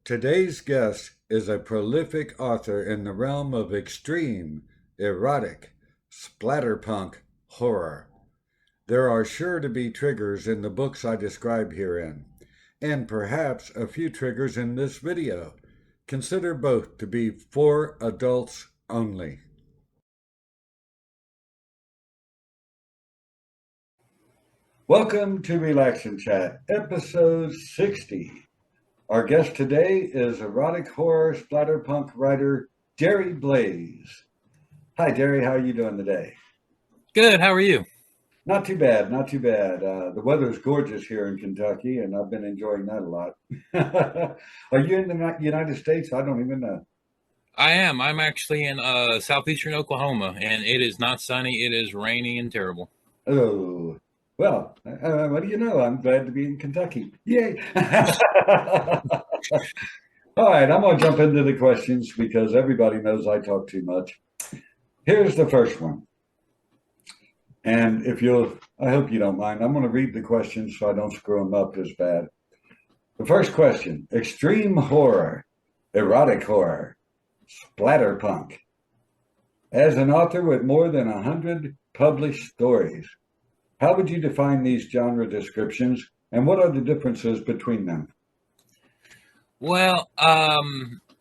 Today's guest is a prolific author in the realm of extreme, erotic, splatterpunk horror. There are sure to be triggers in the books I describe herein, and perhaps a few triggers in this video. Consider both to be for adults only. Welcome to Relax and Chat, episode 60. Our guest today is erotic horror splatterpunk writer Jerry Blaze. Hi, Jerry. How are you doing today? Good. How are you? Not too bad. Not too bad. The weather's gorgeous here in Kentucky, and I've been enjoying that a lot. Are you in the United States? I don't even know. I am. I'm actually in southeastern Oklahoma, and it is not sunny. It is rainy and terrible. Oh, well, what do you know? I'm glad to be in Kentucky. Yay! All right, I'm going to jump into the questions because everybody knows I talk too much. Here's the first one. And I hope you don't mind, I'm going to read the questions so I don't screw them up as bad. The first question: extreme horror, erotic horror, splatterpunk. As an author with more than 100 published stories, how would you define these genre descriptions, and what are the differences between them? Well,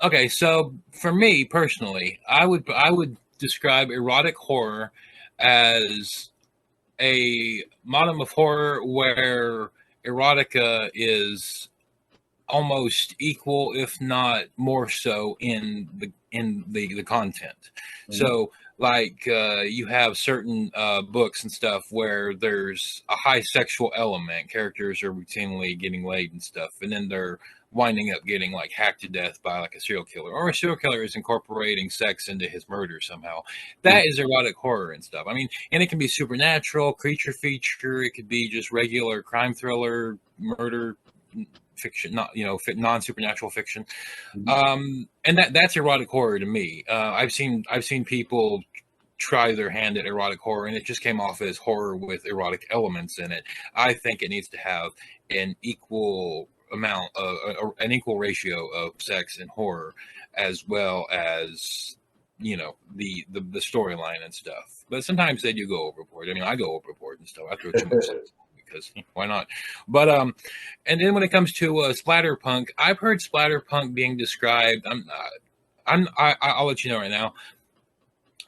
okay. So for me personally, I would describe erotic horror as a modern of horror where erotica is almost equal, if not more so, in the content. So, like you have certain books and stuff where there's a high sexual element. Characters are routinely getting laid and stuff, and then they're winding up getting like hacked to death by like a serial killer, or a serial killer is incorporating sex into his murder somehow. That is erotic horror and stuff. I mean, and it can be supernatural, creature feature. It could be just regular crime thriller, murder fiction, not non-supernatural fiction. And that's erotic horror to me. I've seen people try their hand at erotic horror, and it just came off as horror with erotic elements in it. I think it needs to have an equal amount of an equal ratio of sex and horror, as well as the storyline and stuff. But sometimes they do go overboard. I mean, I go overboard and stuff. I throw too much sex because why not? But and then when it comes to splatterpunk, I've heard splatterpunk being described. I'll let you know right now.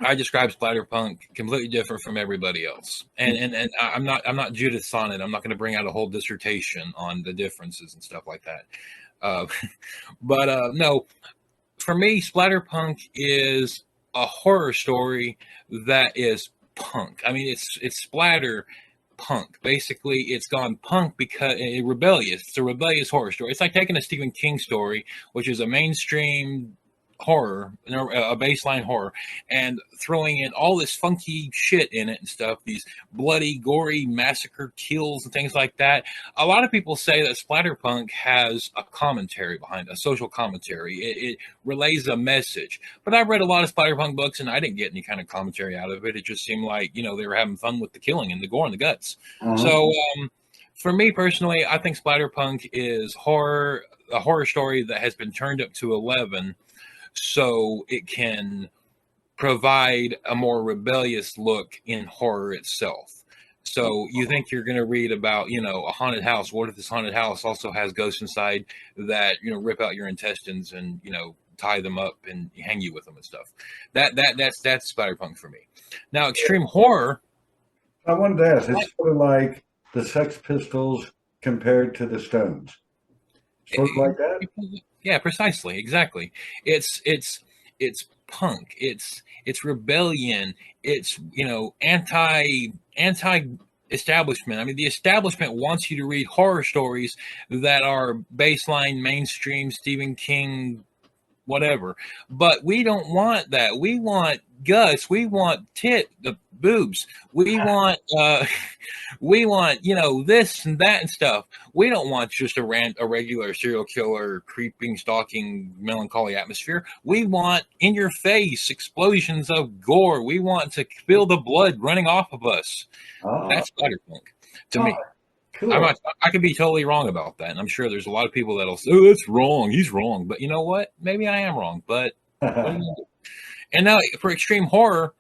I describe splatterpunk completely different from everybody else, and I'm not Judith Sonnet. I'm not going to bring out a whole dissertation on the differences and stuff like that. But no, for me, splatterpunk is a horror story that is punk. I mean, it's splatter punk. Basically, it's gone punk because rebellious. It's a rebellious horror story. It's like taking a Stephen King story, which is a mainstream horror, a baseline horror, and throwing in all this funky shit in it and stuff, these bloody, gory massacre kills and things like that. A lot of people say that splatterpunk has a commentary behind it, a social commentary. It relays a message. But I've read a lot of splatterpunk books, and I didn't get any kind of commentary out of it. It just seemed like, they were having fun with the killing and the gore and the guts. So for me personally, I think splatterpunk is a horror story that has been turned up to 11 so it can provide a more rebellious look in horror itself. So you think you're going to read about, a haunted house. What if this haunted house also has ghosts inside that, rip out your intestines and, tie them up and hang you with them and stuff? That's splatterpunk for me. Now, extreme horror. I wanted to ask, it's sort of like the Sex Pistols compared to the Stones. Sort of like that? Yeah, precisely, exactly. It's punk. It's rebellion. It's anti establishment. I mean, the establishment wants you to read horror stories that are baseline mainstream Stephen King whatever. But we don't want that. We want guts. We want the boobs. We want this and that and stuff. We don't want just a regular serial killer, creeping, stalking, melancholy atmosphere. We want in your face explosions of gore. We want to feel the blood running off of us. That's splatterpunk to me. Cool. I could be totally wrong about that, and I'm sure there's a lot of people that'll say, "Oh, that's wrong. He's wrong." But you know what? Maybe I am wrong. But what are you gonna do? And now for extreme horror,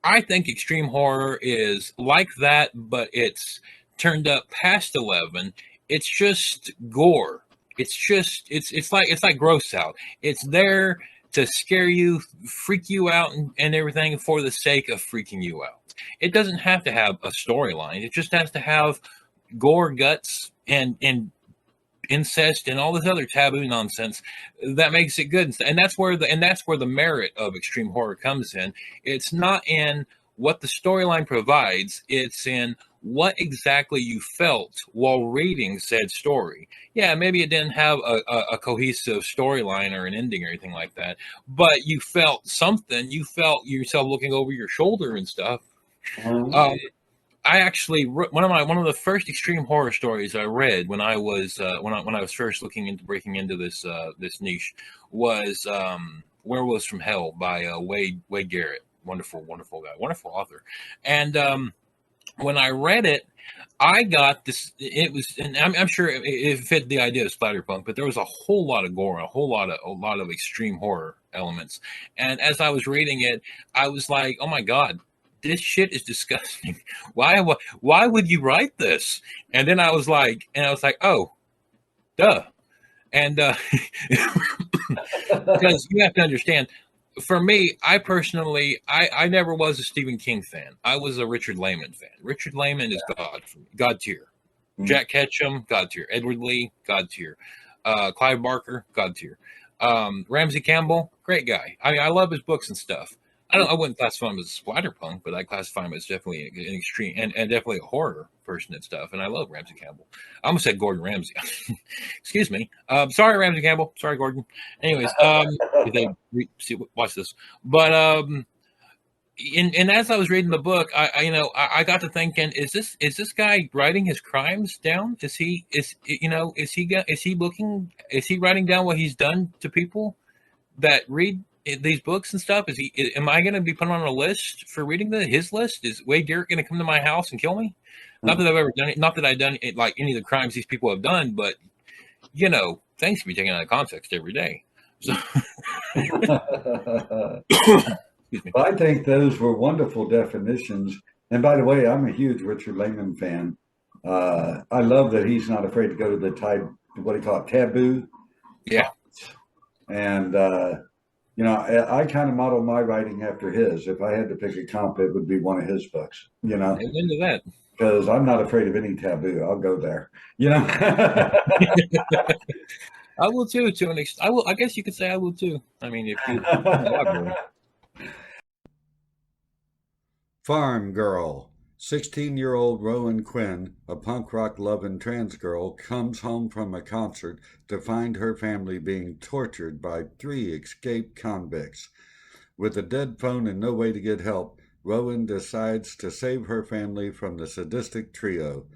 I think extreme horror is like that, but it's turned up past 11. It's just gore. It's like gross out. It's there to scare you, freak you out, and everything for the sake of freaking you out. It doesn't have to have a storyline. It just has to have gore, guts, and incest and all this other taboo nonsense that makes it good. And that's where the merit of extreme horror comes in. It's not in what the storyline provides, it's in what exactly you felt while reading said story. Yeah, maybe it didn't have a cohesive storyline or an ending or anything like that, but you felt something. You felt yourself looking over your shoulder and stuff. um, I actually one of the first extreme horror stories I read when I was when I was first looking into breaking into this niche was Werewolves from Hell by Wade Garrett. Wonderful guy, wonderful author. And when I read it, I got this. It was, and I'm sure it fit the idea of splatterpunk, but there was a whole lot of gore, a lot of extreme horror elements. And as I was reading it, I was like, "Oh my god, this shit is disgusting. Why would you write this?" And then I was like, "Oh, duh." And because you have to understand, for me, I personally, I never was a Stephen King fan. I was a Richard Lehman fan. Richard Lehman is God, God tier. Jack Ketchum, God tier. Edward Lee, God tier. Clive Barker, God tier. Ramsey Campbell, great guy. I love his books and stuff. I wouldn't classify him as a splatterpunk, but I classify him as definitely an extreme and definitely a horror person and stuff. And I love Ramsey Campbell. I almost said Gordon Ramsay. Excuse me. Sorry, Ramsey Campbell. Sorry, Gordon. Anyways, if they watch this, but and as I was reading the book, I got to thinking, is this guy writing his crimes down? Is he writing down what he's done to people that read these books and stuff? Am I going to be put on a list for reading his list? Is Wade Garrett going to come to my house and kill me? Not that I've ever done it. Not that I've done it, like any of the crimes these people have done, but things can be taken out of context every day. So, Well, I think those were wonderful definitions. And by the way, I'm a huge Richard Lehman fan. I love that he's not afraid to go to the what do you call it, taboo. Yeah. And I kind of model my writing after his. If I had to pick a comp, it would be one of his books. Into that. Because I'm not afraid of any taboo. I'll go there. I will too. To an extent, I will. I guess you could say I will too. I mean, if you. Farm Girl. 16-year-old Rowan Quinn, a punk rock loving trans girl, comes home from a concert to find her family being tortured by 3 escaped convicts. With a dead phone and no way to get help, Rowan decides to save her family from the sadistic trio.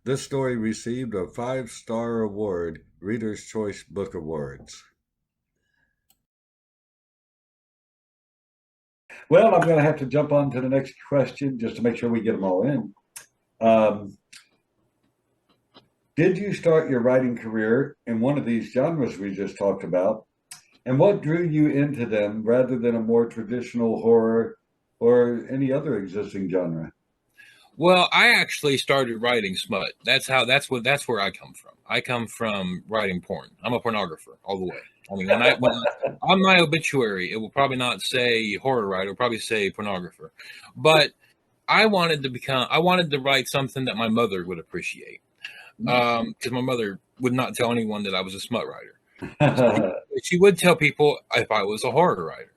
This story received a 5-star award, Reader's Choice Book Awards. Well, I'm going to have to jump on to the next question just to make sure we get them all in. Did you start your writing career in one of these genres we just talked about? And what drew you into them rather than a more traditional horror or any other existing genre? Well, I actually started writing smut. That's where I come from. I come from writing porn. I'm a pornographer all the way. I mean, on my obituary, it will probably not say horror writer, it'll probably say pornographer. But I wanted to write something that my mother would appreciate. Because my mother would not tell anyone that I was a smut writer. She would tell people if I was a horror writer.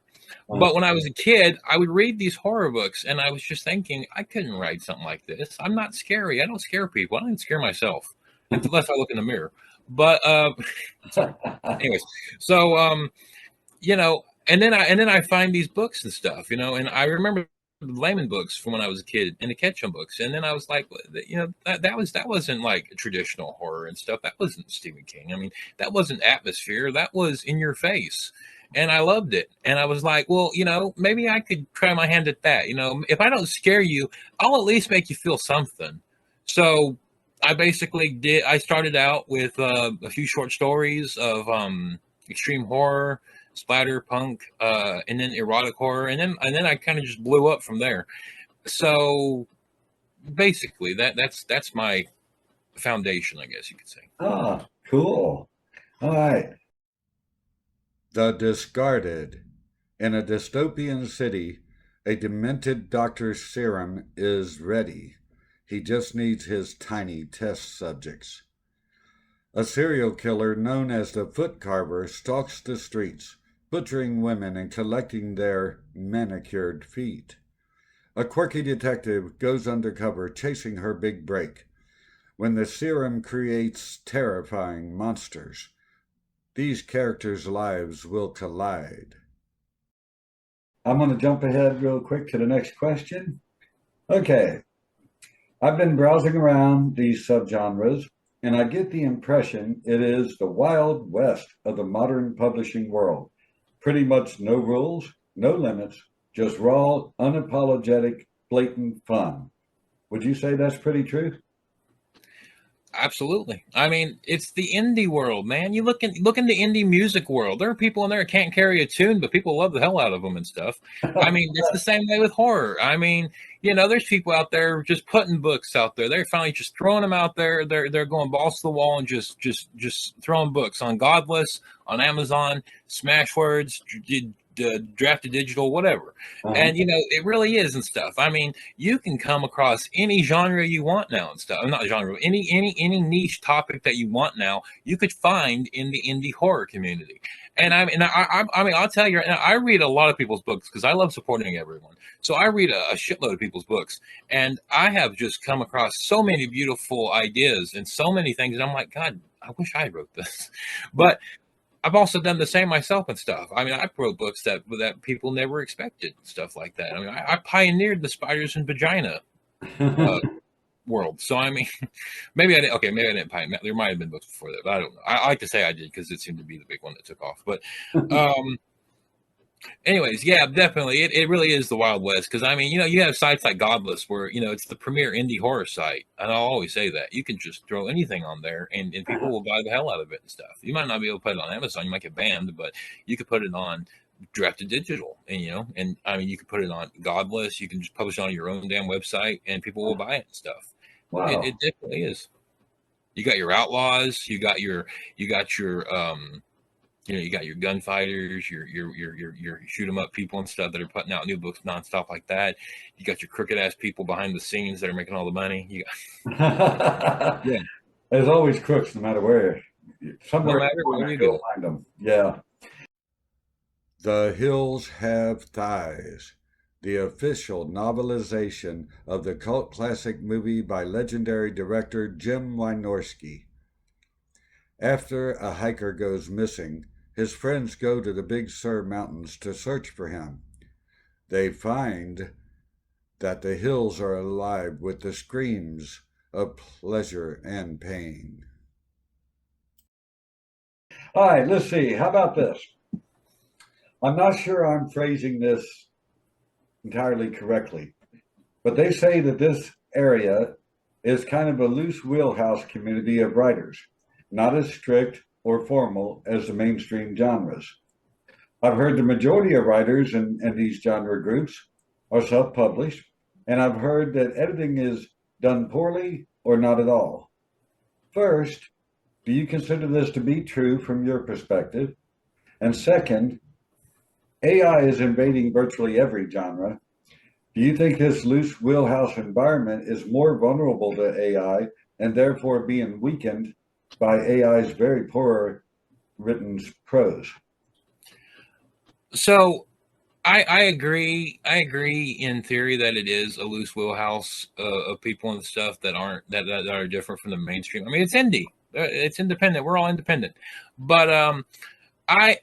But when I was a kid, I would read these horror books, and I was just thinking, I couldn't write something like this. I'm not scary. I don't scare people. I don't even scare myself, unless I look in the mirror. But anyways, so and then I find these books and stuff, and I remember the Layman books from when I was a kid and the Ketchum books, and then I was like, that wasn't like traditional horror and stuff. That wasn't Stephen King. I mean, that wasn't atmosphere. That was in your face. And I loved it. And I was like, well, maybe I could try my hand at that. If I don't scare you, I'll at least make you feel something. So I basically did. I started out with a few short stories of extreme horror, splatter punk, and then erotic horror, and then I kind of just blew up from there. So basically, that's my foundation, I guess you could say. Ah, cool. All right. The Discarded. In a dystopian city, a demented doctor's serum is ready. He just needs his tiny test subjects. A serial killer known as the Foot Carver stalks the streets, butchering women and collecting their manicured feet. A quirky detective goes undercover chasing her big break when the serum creates terrifying monsters. These characters' lives will collide. I'm going to jump ahead real quick to the next question. Okay, I've been browsing around these subgenres, and I get the impression it is the wild west of the modern publishing world. Pretty much no rules, no limits, just raw, unapologetic, blatant fun. Would you say that's pretty true? Absolutely. I mean, it's the indie world, man. You look in the indie music world. There are people in there that can't carry a tune, but people love the hell out of them and stuff. I mean, it's the same way with horror. I mean, there's people out there just putting books out there. They're finally just throwing them out there. They're going balls to the wall and just throwing books on Godless, on Amazon, Smashwords, drafted digital, whatever. Uh-huh. And it really is and stuff. I mean, you can come across any genre you want now and stuff. Not genre, any niche topic that you want now, you could find in the indie horror community. And I mean, I'll tell you right now, I read a lot of people's books because I love supporting everyone. So I read a shitload of people's books, and I have just come across so many beautiful ideas and so many things. And I'm like, God, I wish I wrote this, but I've also done the same myself and stuff. I mean, I wrote books that people never expected, stuff like that. I mean, I pioneered the spiders and vagina uh, world. So I mean, maybe I didn't. Okay, maybe I didn't pioneer. There might have been books before that, but I don't know. I like to say I did because it seemed to be the big one that took off. But anyways, yeah, definitely, it really is the Wild West. Because I mean, you have sites like Godless where it's the premier indie horror site, and I'll always say that you can just throw anything on there, and people will buy the hell out of it and stuff. You might not be able to put it on Amazon, you might get banned, but you could put it on drafted digital, and I mean, you could put it on Godless. You can just publish it on your own damn website, and people will buy it and stuff. It Wow. definitely is. You got your outlaws, you got your gunfighters, your shoot 'em up people and stuff that are putting out new books nonstop like that. You got your crooked ass people behind the scenes that are making all the money. Yeah, There's always crooks, no matter where. no Somewhere in matter the where corner, you you'll go. find them. Yeah. The Hills Have Thighs, the official novelization of the cult classic movie by legendary director Jim Wynorski. After a hiker goes missing, his friends go to the Big Sur Mountains to search for him. They find that the hills are alive with the screams of pleasure and pain. All right, let's see. How about this? I'm not sure I'm phrasing this entirely correctly, but they say that this area is kind of a loose wheelhouse community of writers, not as strict or formal as the mainstream genres. I've heard the majority of writers in these genre groups are self published, and I've heard that editing is done poorly or not at all. First, do you consider this to be true from your perspective? And second, AI is invading virtually every genre. Do you think this loose wheelhouse environment is more vulnerable to AI and therefore being weakened by AI's very poor written prose? So I agree. I agree in theory that it is a loose wheelhouse of people and stuff that are different from the mainstream. I mean, it's indie. It's independent. We're all independent. But I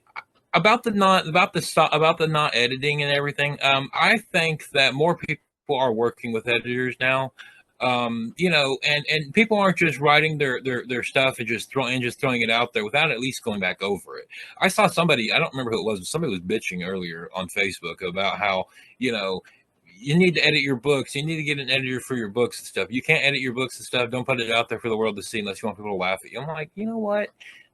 about the not editing and everything. I think that more people are working with editors now. And people aren't just writing their stuff and just throwing it out there without at least going back over it. I saw somebody, I don't remember who it was, but somebody was bitching earlier on Facebook about how you know you need to edit your books. You need to get an editor for your books and stuff. You can't edit your books and stuff. Don't put it out there for the world to see unless you want people to laugh at you. I'm like, you know what?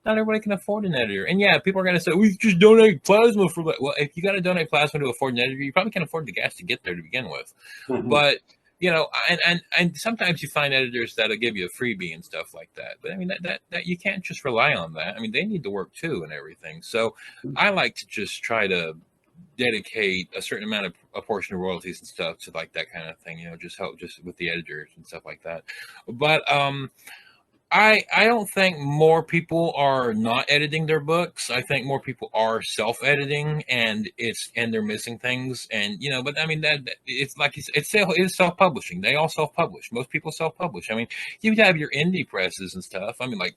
Not everybody can afford an editor. And yeah, people are going to say, we just donate plasma for that. Well, if you got to donate plasma to afford an editor, you probably can't afford the gas to get there to begin with. But, and sometimes you find editors that'll give you a freebie and stuff like that. But I mean, that you can't just rely on that. I mean, they need to work too and everything. So I like to just try to dedicate a certain amount of a portion of royalties and stuff to like that kind of thing, just help just with the editors and stuff like that. But I don't think more people are not editing their books. I think more people are self-editing, and they're missing things. And but I mean that it's like it's self-publishing. They all self-publish. Most people self-publish. I mean, you have your indie presses and stuff. I mean, like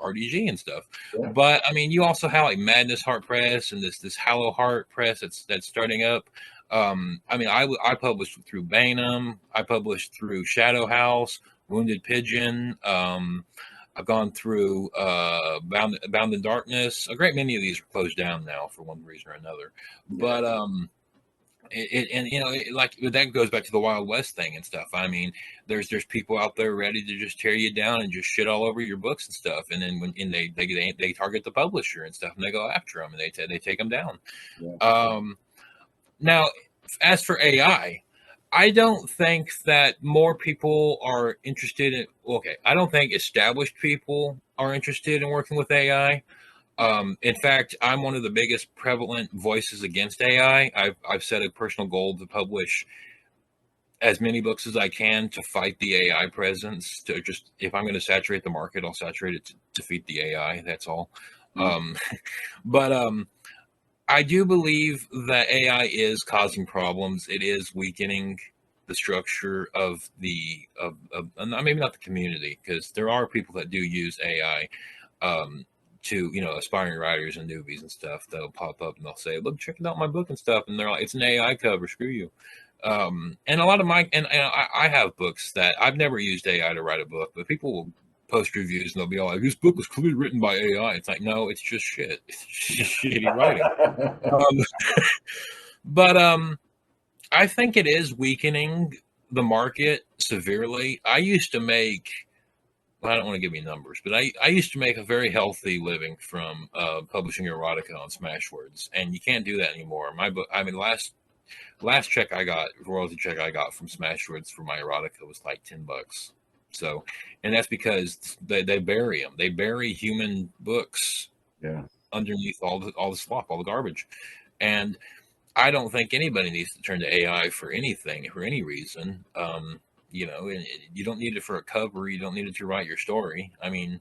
RDG and stuff. Yeah. But I mean, you also have like Madness Heart Press and this Hallow Heart Press that's starting up. I mean, I published through Bainham. I published through Shadow House, Wounded Pigeon. I've gone through Bound in Darkness. A great many of these are closed down now for one reason or another. But like that goes back to the Wild West thing and stuff. I mean, there's people out there ready to just tear you down and just shit all over your books and stuff. And then they target the publisher and stuff, and they go after them and they take them down. Yeah. Now, as for AI, I don't think that more people are interested in. Okay, I don't think established people are interested in working with AI. In fact, I'm one of the biggest prevalent voices against AI. I've set a personal goal to publish as many books as I can to fight the AI presence. To just, if I'm going to saturate the market, I'll saturate it to defeat the AI. That's all. But I do believe that AI is causing problems. It is weakening the structure of maybe not the community, because there are people that do use AI. To aspiring writers and newbies and stuff, they'll pop up and they'll say, look, check out my book and stuff, and they're like, it's an AI cover, screw you. And a lot of I have books that I've never used AI to write a book, but people will post reviews and they'll be all like, this book was clearly written by AI. It's like, no, it's just shit. It's just shitty writing. But I think it is weakening the market severely. I used to make, I don't want to give you numbers, but I used to make a very healthy living from publishing erotica on Smashwords, and you can't do that anymore. My book, I mean, last check I got, royalty check I got from Smashwords for my erotica was like $10. So, and that's because they bury them. They bury human books underneath all the slop, all the garbage, and I don't think anybody needs to turn to AI for anything, for any reason. And you don't need it for a cover. You don't need it to write your story. I mean,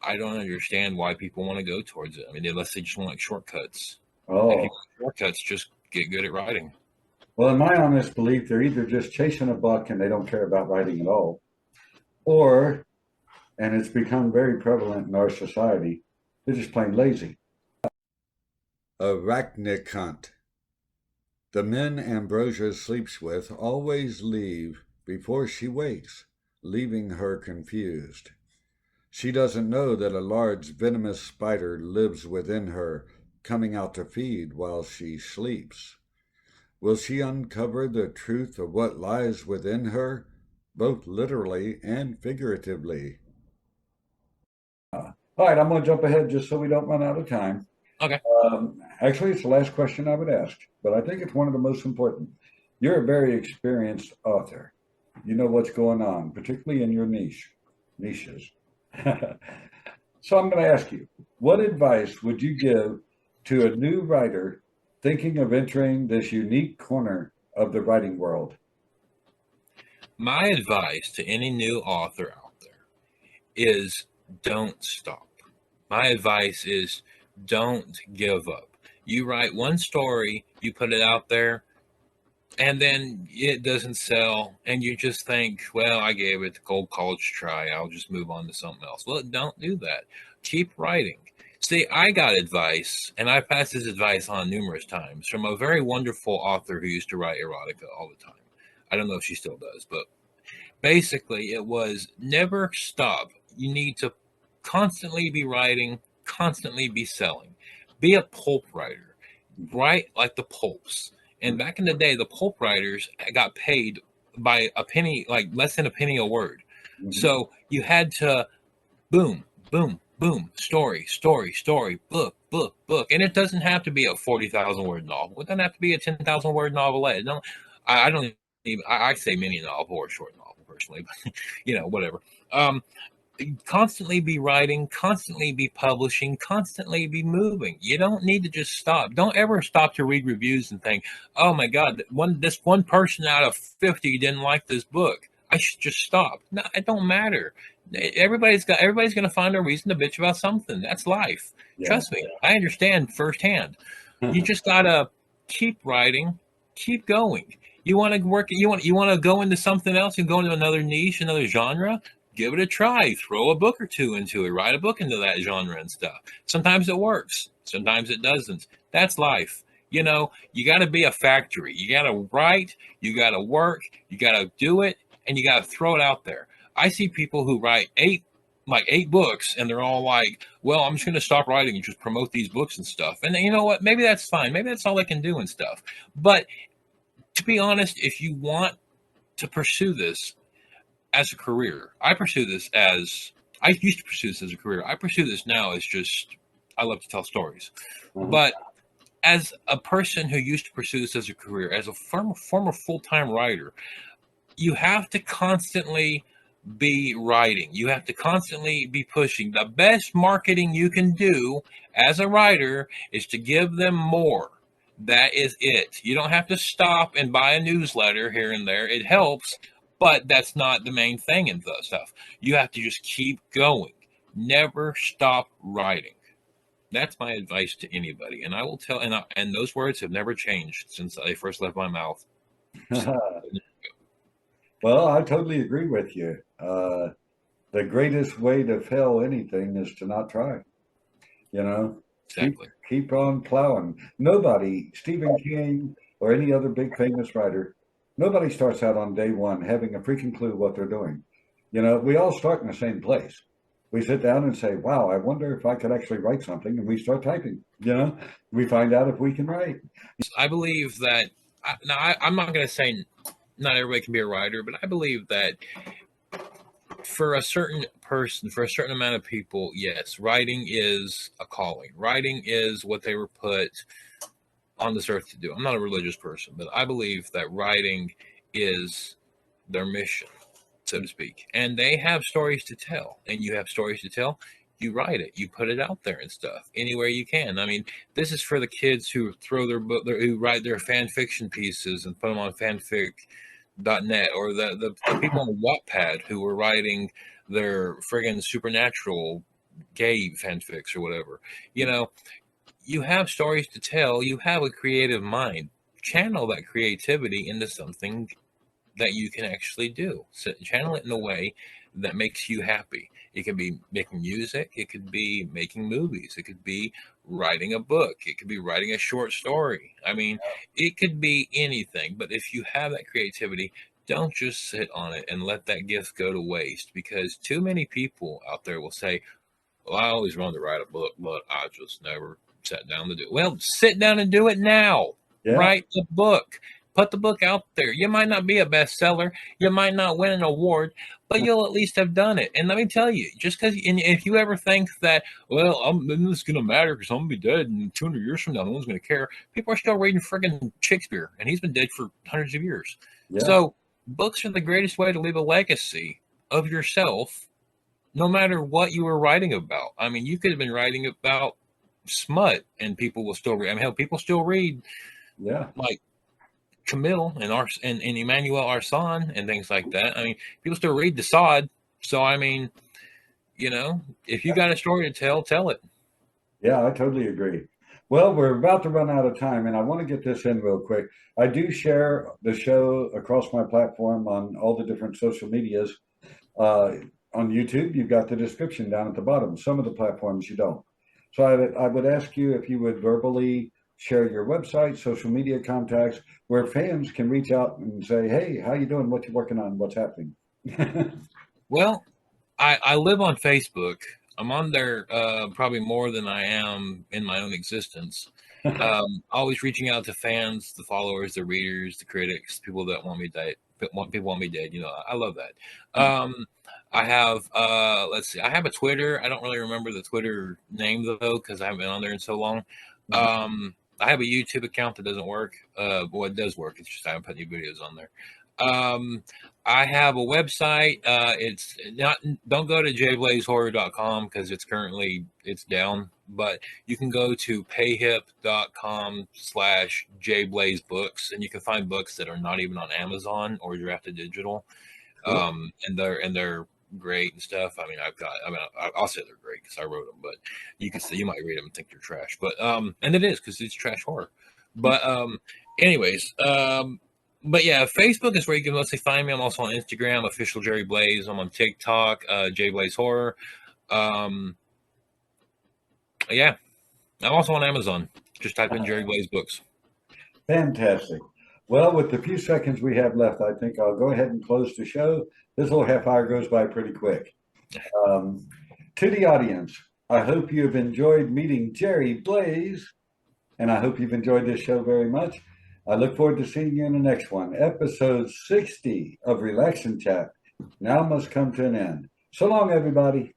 I don't understand why people want to go towards it. I mean, unless they just want like shortcuts. Oh, if you want shortcuts, just get good at writing. Well, in my honest belief, they're either just chasing a buck and they don't care about writing at all, or, and it's become very prevalent in our society, they're just plain lazy. Arachnicant. The men Ambrosia sleeps with always leave before she wakes, leaving her confused. She doesn't know that a large venomous spider lives within her, coming out to feed while she sleeps. Will she uncover the truth of what lies within her, both literally and figuratively? All right, I'm going to jump ahead just so we don't run out of time. Okay. Actually, it's the last question I would ask, but I think it's one of the most important. You're a very experienced author. You know what's going on, particularly in your niches. So I'm going to ask you, what advice would you give to a new writer thinking of entering this unique corner of the writing world? My advice to any new author out there is don't stop. My advice is don't give up. You write one story, you put it out there, and then it doesn't sell, and you just think, well, I gave it the cold college try, I'll just move on to something else. Well, don't do that. Keep writing. See, I got advice, and I passed this advice on numerous times from a very wonderful author who used to write erotica all the time. I don't know if she still does, but basically it was never stop. You need to constantly be writing, constantly be selling. Be a pulp writer. Write like the pulps. And back in the day, the pulp writers got paid by a penny, like less than a penny a word. Mhm. So you had to boom, boom, boom, story, story, story, book, book, book. And it doesn't have to be a 40,000 word novel. It doesn't have to be a 10,000 word novelette. No, I don't even, I say mini novel or short novel personally, but whatever. Um, Constantly be writing, constantly be publishing, constantly be moving. You don't need to just stop. Don't ever stop to read reviews and think, "Oh my God, this one person out of 50 didn't like this book. I should just stop." No, it don't matter. Everybody's going to find a reason to bitch about something. That's life. Yeah. Trust me, I understand firsthand. You just gotta keep writing, keep going. You want to work. You want to go into something else and go into another niche, another genre. Give it a try. Throw a book or two into it. Write a book into that genre and stuff. Sometimes it works. Sometimes it doesn't. That's life. You got to be a factory. You got to write. You got to work. You got to do it, and you got to throw it out there. I see people who write eight books, and they're all like, "Well, I'm just going to stop writing and just promote these books and stuff." And you know what? Maybe that's fine. Maybe that's all they can do and stuff. But to be honest, if you want to pursue this as a career, I used to pursue this as a career. I pursue this now as just, I love to tell stories. Mhm. But as a person who used to pursue this as a career, as a former full-time writer, you have to constantly be writing. You have to constantly be pushing. The best marketing you can do as a writer is to give them more. That is it. You don't have to stop and buy a newsletter here and there. It helps, but that's not the main thing in the stuff. You have to just keep going. Never stop writing. That's my advice to anybody. And I will tell, and those words have never changed since they first left my mouth. Well, I totally agree with you. The greatest way to fail anything is to not try. You know, keep Exactly. keep on plowing. Nobody, Stephen King or any other big famous writer, nobody starts out on day one having a freaking clue what they're doing. We all start in the same place. We sit down and say, "Wow, I wonder if I could actually write something," and we start typing. We find out if we can write. I believe that, I'm not going to say not everybody can be a writer, but I believe that for a certain person, for a certain amount of people, yes, writing is a calling. Writing is what they were put on this earth to do. I'm not a religious person, but I believe that writing is their mission, so to speak. And they have stories to tell, and you have stories to tell. You write it, you put it out there and stuff anywhere you can. I mean, this is for the kids who throw who write their fan fiction pieces and put them on fanfic.net, or the people on Wattpad who were writing their friggin' supernatural gay fanfics or whatever. You have stories to tell. You have a creative mind. Channel that creativity into something that you can actually do. So channel it in a way that makes you happy. It could be making music. It could be making movies. It could be writing a book. It could be writing a short story. I mean, it could be anything. But if you have that creativity, don't just sit on it and let that gift go to waste, because too many people out there will say, "Well, I always wanted to write a book, but I just never sat down to do it." Well, sit down and do it now. Yeah, Write the book. Put the book out there. You might not be a bestseller. You might not win an award, but you'll at least have done it. And let me tell you, just because, if you ever think that, well, this is going to matter because I'm going to be dead in 200 years from now, no one's going to care. People are still reading friggin' Shakespeare, and he's been dead for hundreds of years. yeah, So books are the greatest way to leave a legacy of yourself, no matter what you were writing about. I mean, you could have been writing about smut, and people will still read. I mean, hell, people still read yeah. like Camille and Emmanuel Arsan and things like that. I mean, people still read the Sod. So I mean, if you got a story to tell it. Yeah, I totally agree. Well, we're about to run out of time, and I want to get this in real quick. I do share the show across my platform on all the different social medias. Uh, on YouTube, you've got the description down at the bottom. Some of the platforms you don't. So I would ask you if you would verbally share your website, social media contacts, where fans can reach out and say, "Hey, how you doing? What you working on? What's happening?" Well, I live on Facebook. I'm on there probably more than I am in my own existence. Always reaching out to fans, the followers, the readers, the critics, people that want me dead. People want me dead. You know, I love that. I have let's see, I have a Twitter. I don't really remember the Twitter name though because I haven't been on there in so long. I have a YouTube account that doesn't work. Well, it does work. It's just I haven't put any videos on there. Um, I have a website. It's not. Don't go to jblazehorror.com because it's down. But you can go to payhip.com/jblazebooks, and you can find books that are not even on Amazon or Drafted Digital. Cool. And they're great and stuff. I mean, I'll say they're great because I wrote them, but you might read them and think they're trash, but and it is because it's trash horror. But anyways, but yeah, Facebook is where you can mostly find me. I'm also on Instagram, official Jerry Blaze. I'm on TikTok, J Blaze Horror. Yeah, I'm also on Amazon. Just type in Jerry Blaze Books. Fantastic. Well, with the few seconds we have left, I think I'll go ahead and close the show. This little half hour goes by pretty quick. To the audience, I hope you have enjoyed meeting Jerry Blaze, and I hope you've enjoyed this show very much. I look forward to seeing you in the next one. Episode 60 of Relax and Chat now must come to an end. So long, everybody.